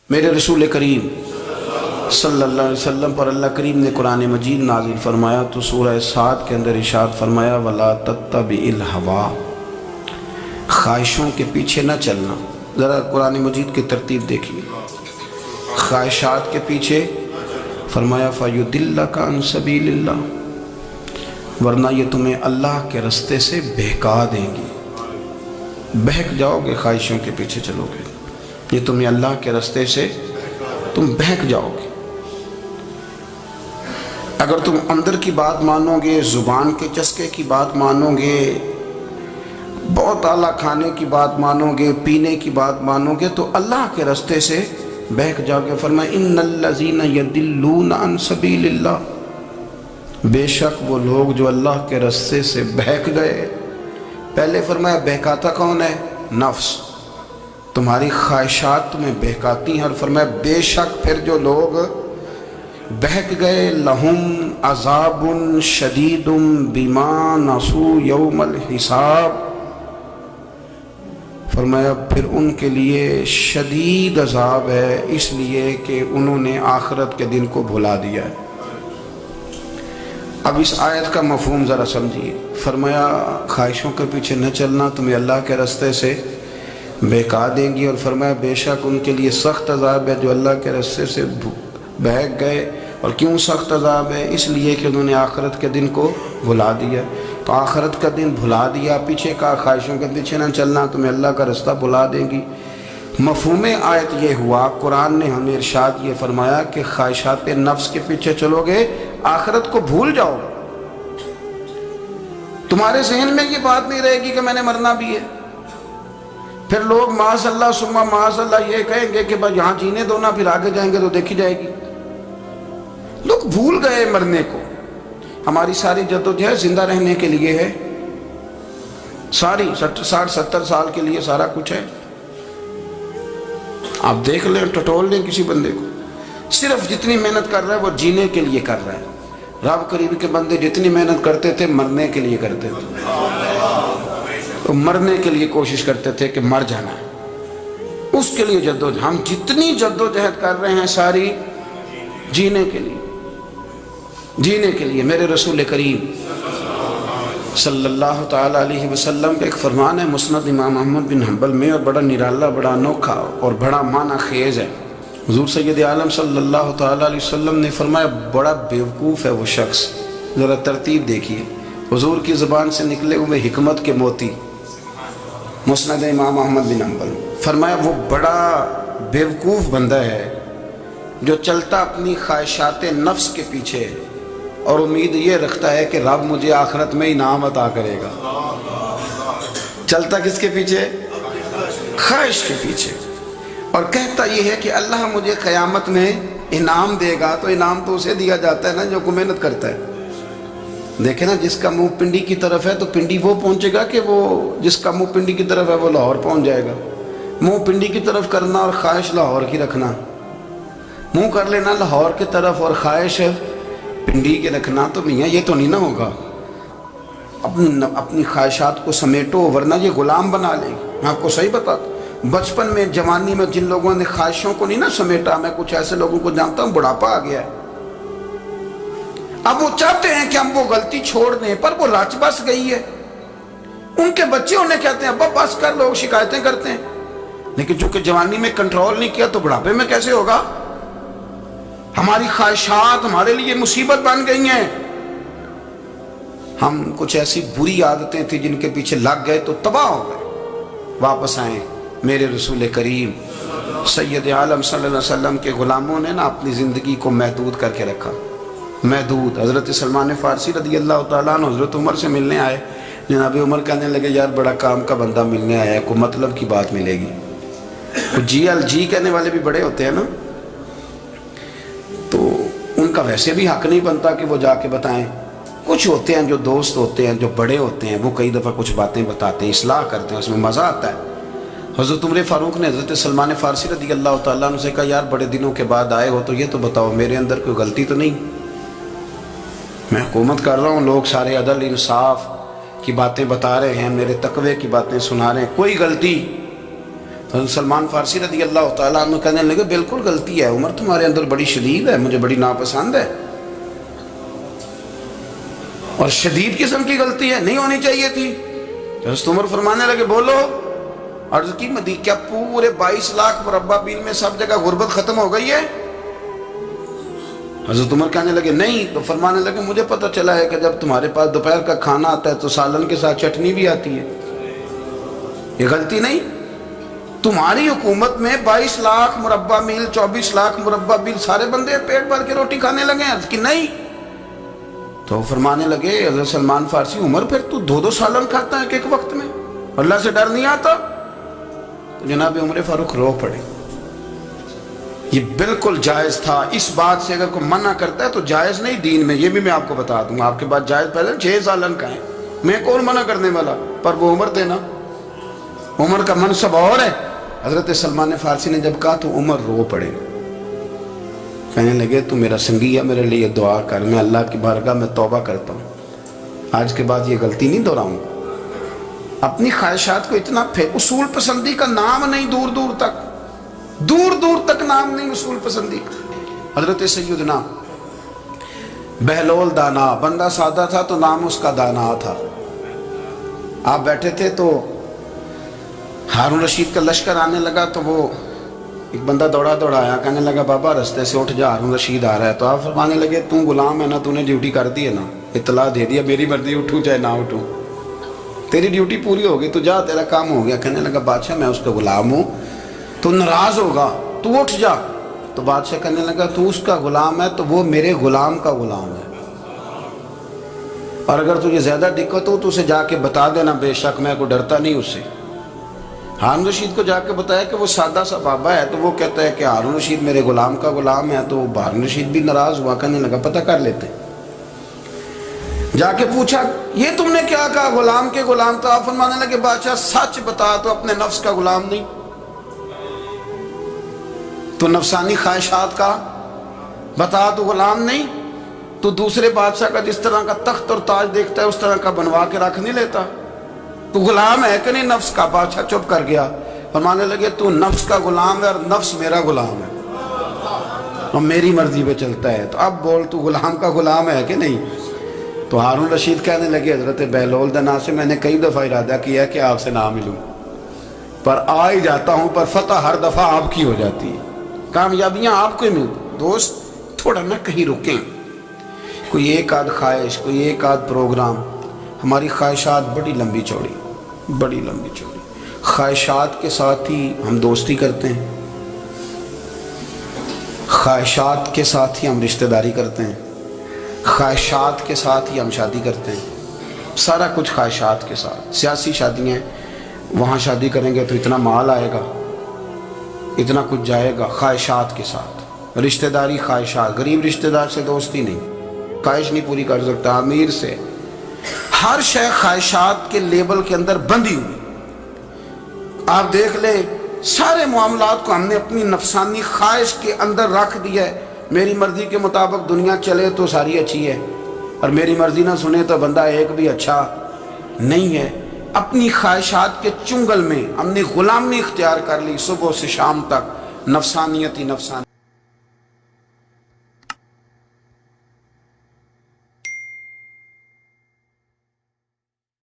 میرے رسول کریم صلی اللہ علیہ وسلم پر اللہ کریم نے قرآن مجید نازل فرمایا تو سورہ صاد کے اندر ارشاد فرمایا وَلَا تَتَّبِعِ الْهَوَىٰ، خواہشوں کے پیچھے نہ چلنا۔ ذرا قرآن مجید کی ترتیب دیکھیے، خواہشات کے پیچھے فرمایا فَيُضِلَّكَ عَنْ سَبِيلِ اللَّهِ، ورنہ یہ تمہیں اللہ کے رستے سے بہکا دیں گی۔ بہک جاؤ گے، خواہشوں کے پیچھے چلو گے، یہ تمہیں اللہ کے رستے سے تم بہک جاؤ گے۔ اگر تم اندر کی بات مانو گے، زبان کے چسکے کی بات مانو گے، بہت اعلیٰ کھانے کی بات مانو گے، پینے کی بات مانو گے، تو اللہ کے رستے سے بہک جاؤ گے۔ فرمایا ان الذین یضلون عن سبیل اللہ، بے شک وہ لوگ جو اللہ کے رستے سے بہک گئے۔ پہلے فرمایا بہکاتا کون ہے؟ نفس، تمہاری خواہشات تمہیں بہکاتی ہیں، اور فرمایا بے شک پھر جو لوگ بہک گئے لہم عذاب شدید بما نسوا یوم الحساب، فرمایا پھر ان کے لیے شدید عذاب ہے اس لیے کہ انہوں نے آخرت کے دن کو بھلا دیا ہے۔ اب اس آیت کا مفہوم ذرا سمجھیے۔ فرمایا خواہشوں کے پیچھے نہ چلنا تمہیں اللہ کے رستے سے بہکا دیں گی، اور فرمایا بے شک ان کے لیے سخت عذاب ہے جو اللہ کے رستے سے بہک گئے۔ اور کیوں سخت عذاب ہے؟ اس لیے کہ انہوں نے آخرت کے دن کو بھلا دیا۔ تو آخرت کا دن بھلا دیا، پیچھے کا خواہشوں کے پیچھے نہ چلنا تمہیں اللہ کا رستہ بھلا دیں گی۔ مفہوم آیت یہ ہوا، قرآن نے ہمیں ارشاد یہ فرمایا کہ خواہشات نفس کے پیچھے چلو گے، آخرت کو بھول جاؤ، تمہارے ذہن میں یہ بات نہیں رہے گی کہ میں نے مرنا بھی ہے۔ پھر لوگ معاذ اللہ ثم معاذ اللہ یہ کہیں گے کہ بھائی یہاں جینے دو نا، پھر آگے جائیں گے تو دیکھی جائے گی۔ لوگ بھول گئے مرنے کو۔ ہماری ساری جدوجہد زندہ رہنے کے لیے ہے، ساری 60-70 سال کے لیے سارا کچھ ہے۔ آپ دیکھ لیں، ٹٹول لیں کسی بندے کو، صرف جتنی محنت کر رہا ہے وہ جینے کے لیے کر رہا ہے۔ رب قریب کے بندے جتنی محنت کرتے تھے مرنے کے لیے کرتے تھے، تو مرنے کے لیے کوشش کرتے تھے کہ مر جانا ہے، اس کے لیے جدوجہد۔ ہم جتنی جدوجہد کر رہے ہیں ساری جینے کے لیے، جینے کے لیے۔ میرے رسول کریم صلی اللہ تعالیٰ علیہ وسلم کا ایک فرمان ہے مسند امام احمد بن حنبل میں، اور بڑا نرالا، بڑا انوکھا اور بڑا معنی خیز ہے۔ حضور سید عالم صلی اللہ تعالیٰ علیہ وسلم نے فرمایا بڑا بیوقوف ہے وہ شخص، ذرا ترتیب دیکھیے، حضور کی زبان سے نکلے ہوئے حکمت کے موتی، مسند امام احمد بن حنبل۔ فرمایا وہ بڑا بیوقوف بندہ ہے جو چلتا اپنی خواہشات نفس کے پیچھے اور امید یہ رکھتا ہے کہ رب مجھے آخرت میں انعام عطا کرے گا۔ چلتا کس کے پیچھے؟ خواہش کے پیچھے، اور کہتا یہ ہے کہ اللہ مجھے قیامت میں انعام دے گا، تو انعام تو اسے دیا جاتا ہے نا جو کو محنت کرتا ہے۔ دیکھیں نا، جس کا منہ پنڈی کی طرف ہے تو پنڈی وہ پہنچے گا، کہ وہ جس کا منہ پنڈی کی طرف ہے وہ لاہور پہنچ جائے گا۔ منہ پنڈی کی طرف کرنا اور خواہش لاہور کی رکھنا، منہ کر لینا لاہور کی طرف اور خواہش پنڈی کے رکھنا، تو میاں یہ تو نہیں نہ ہوگا۔ اپنی خواہشات کو سمیٹو ورنہ یہ غلام بنا لے گی۔ میں آپ کو صحیح بتاتا ہوں، بچپن میں جوانی میں جن لوگوں نے خواہشوں کو نہیں نہ سمیٹا، میں کچھ ایسے لوگوں کو جانتا ہوں بڑھاپا آ گیا ہے، اب وہ چاہتے ہیں کہ ہم وہ غلطی چھوڑ دیں، پر وہ رچ بس گئی ہے۔ ان کے بچے انہیں کہتے ہیں ابا بس کر، لوگ شکایتیں کرتے ہیں، لیکن چونکہ جوانی میں کنٹرول نہیں کیا تو بڑھاپے میں کیسے ہوگا؟ ہماری خواہشات ہمارے لیے مصیبت بن گئی ہیں۔ ہم کچھ ایسی بری عادتیں تھیں جن کے پیچھے لگ گئے تو تباہ ہو گئے۔ واپس آئیں، میرے رسول کریم سید عالم صلی اللہ علیہ وسلم کے غلاموں نے نا اپنی زندگی کو محدود کر کے رکھا، محدود۔ حضرت سلمان فارسی رضی اللہ تعالیٰ عنہ حضرت عمر سے ملنے آئے، جناب عمر کہنے لگے یار بڑا کام کا بندہ ملنے آیا ہے، کوئی مطلب کی بات ملے گی۔ جی کہنے والے بھی بڑے ہوتے ہیں نا، تو ان کا ویسے بھی حق نہیں بنتا کہ وہ جا کے بتائیں۔ کچھ ہوتے ہیں جو دوست ہوتے ہیں، جو بڑے ہوتے ہیں، وہ کئی دفعہ کچھ باتیں بتاتے ہیں، اصلاح کرتے ہیں، اس میں مزہ آتا ہے۔ حضرت عمر فاروق نے حضرت سلمان فارسی رضی اللہ تعالیٰ عنہ سے کہا یار بڑے دنوں کے بعد آئے ہو تو یہ تو بتاؤ میرے اندر کوئی غلطی تو نہیں؟ میں حکومت کر رہا ہوں، لوگ سارے عدل انصاف کی باتیں بتا رہے ہیں، میرے تقوی کی باتیں سنا رہے ہیں، کوئی غلطی؟ حضرت سلمان فارسی رضی اللہ تعالیٰ عنہ کہنے لگے بالکل غلطی ہے عمر، تمہارے اندر بڑی شدید ہے، مجھے بڑی ناپسند ہے، اور شدید قسم کی غلطی ہے، نہیں ہونی چاہیے تھی۔ حضرت عمر فرمانے لگے بولو۔ عرض کی کیا پورے 22 لاکھ مربع میل میں سب جگہ غربت ختم ہو گئی ہے؟ حضرت عمر کہنے لگے نہیں۔ تو فرمانے لگے مجھے پتہ چلا ہے کہ جب تمہارے پاس دوپہر کا کھانا آتا ہے تو سالن کے ساتھ چٹنی بھی آتی ہے، یہ غلطی نہیں؟ تمہاری حکومت میں 22 لاکھ مربع میل 24 لاکھ مربع میل سارے بندے پیٹ بھر کے روٹی کھانے لگے ہیں؟ کہ نہیں۔ تو فرمانے لگے حضرت سلمان فارسی عمر پھر تو 2 سالن کھاتا ہے ایک وقت میں، اللہ سے ڈر نہیں آتا؟ تو جناب عمر فاروق رو پڑے۔ یہ بالکل جائز تھا، اس بات سے اگر کوئی منع کرتا ہے تو جائز نہیں دین میں، یہ بھی میں آپ کو بتا دوں گا۔ آپ کے پاس جائز پہلے 6 سالن کا ہے، میں کون منع کرنے والا، پر وہ عمر تھے نا، عمر کا منصب اور ہے۔ حضرت سلمان فارسی نے جب کہا تو عمر رو پڑے، کہنے لگے تو میرا سنگی ہے، میرے لیے دعا کر، میں اللہ کی بارگاہ میں توبہ کرتا ہوں، آج کے بعد یہ غلطی نہیں دہراؤں گا۔ اپنی خواہشات کو اتنا اصول پسندی کا نام نہیں، دور دور تک نام نہیں اصول پسندی۔ حضرت سیدنا بہلول دانا، بندہ سادہ تھا تو نام اس کا دانا تھا۔ آپ بیٹھے تھے تو ہارون رشید کا لشکر آنے لگا تو وہ ایک بندہ دوڑا آیا، کہنے لگا بابا رستے سے اٹھ جا، ہارون رشید آ رہا ہے۔ تو آپ فرمانے لگے تو غلام ہے نا، تو نے ڈیوٹی کر دی ہے نا، اطلاع دے دیا، میری مرضی اٹھوں چاہے نہ اٹھوں، تیری ڈیوٹی پوری ہوگی، تو جا، تیرا کام ہو گیا۔ کہنے لگا بادشاہ میں اس کا غلام ہوں، تو ناراض ہوگا، تو اٹھ جا۔ تو بادشاہ کہنے لگا تو اس کا غلام ہے تو وہ میرے غلام کا غلام ہے، اور اگر تجھے زیادہ دقت ہو تو اسے جا کے بتا دینا، بے شک میں کوئی ڈرتا نہیں اس سے۔ ہارون رشید کو جا کے بتایا کہ وہ سادہ سا بابا ہے، تو وہ کہتا ہے کہ ہارون رشید میرے غلام کا غلام ہے، تو ہارون رشید بھی ناراض ہوا، کہنے لگا پتہ کر لیتے۔ جا کے پوچھا یہ تم نے کیا کہا، غلام کے غلام؟ تو آپ فرمانے لگے بادشاہ سچ بتا، تو اپنے نفس کا غلام نہیں تو نفسانی خواہشات کا بتا، تو غلام نہیں تو دوسرے بادشاہ کا جس طرح کا تخت اور تاج دیکھتا ہے اس طرح کا بنوا کے رکھ نہیں لیتا، تو غلام ہے کہ نہیں نفس کا؟ بادشاہ چپ کر گیا۔ فرمانے لگے تو نفس کا غلام ہے اور نفس میرا غلام ہے، اور میری مرضی پہ چلتا ہے، تو اب بول تو غلام کا غلام ہے کہ نہیں؟ تو ہارون رشید کہنے لگے حضرت بہلول دانا سے میں نے کئی دفعہ ارادہ کیا کہ آپ سے نہ ملوں، پر آ ہی جاتا ہوں، پر فتح ہر دفعہ آپ کی ہو جاتی ہے، کامیابیاں آپ کو ہی ملتی۔ دوست تھوڑا نہ کہیں رکیں، کوئی ایک آدھ خواہش، کوئی ایک آدھ پروگرام، ہماری خواہشات بڑی لمبی چوڑی، خواہشات کے ساتھ ہی ہم دوستی کرتے ہیں، خواہشات کے ساتھ ہی ہم رشتہ داری کرتے ہیں، خواہشات کے ساتھ ہی ہم شادی کرتے ہیں، سارا کچھ خواہشات کے ساتھ۔ سیاسی شادیاں، وہاں شادی کریں گے تو اتنا مال آئے گا، اتنا کچھ جائے گا، خواہشات کے ساتھ رشتہ داری، خواہشات۔ غریب رشتہ دار سے دوستی نہیں، خواہش نہیں پوری کر سکتا، امیر سے۔ ہر شے خواہشات کے لیبل کے اندر بندھی ہوئی۔ آپ دیکھ لیں سارے معاملات کو ہم نے اپنی نفسانی خواہش کے اندر رکھ دیا ہے، میری مرضی کے مطابق دنیا چلے تو ساری اچھی ہے، اور میری مرضی نہ سنے تو بندہ ایک بھی اچھا نہیں ہے۔ اپنی خواہشات کے چنگل میں ہم نے غلامی اختیار کر لی، صبح سے شام تک نفسانیت ہی نفسانیت۔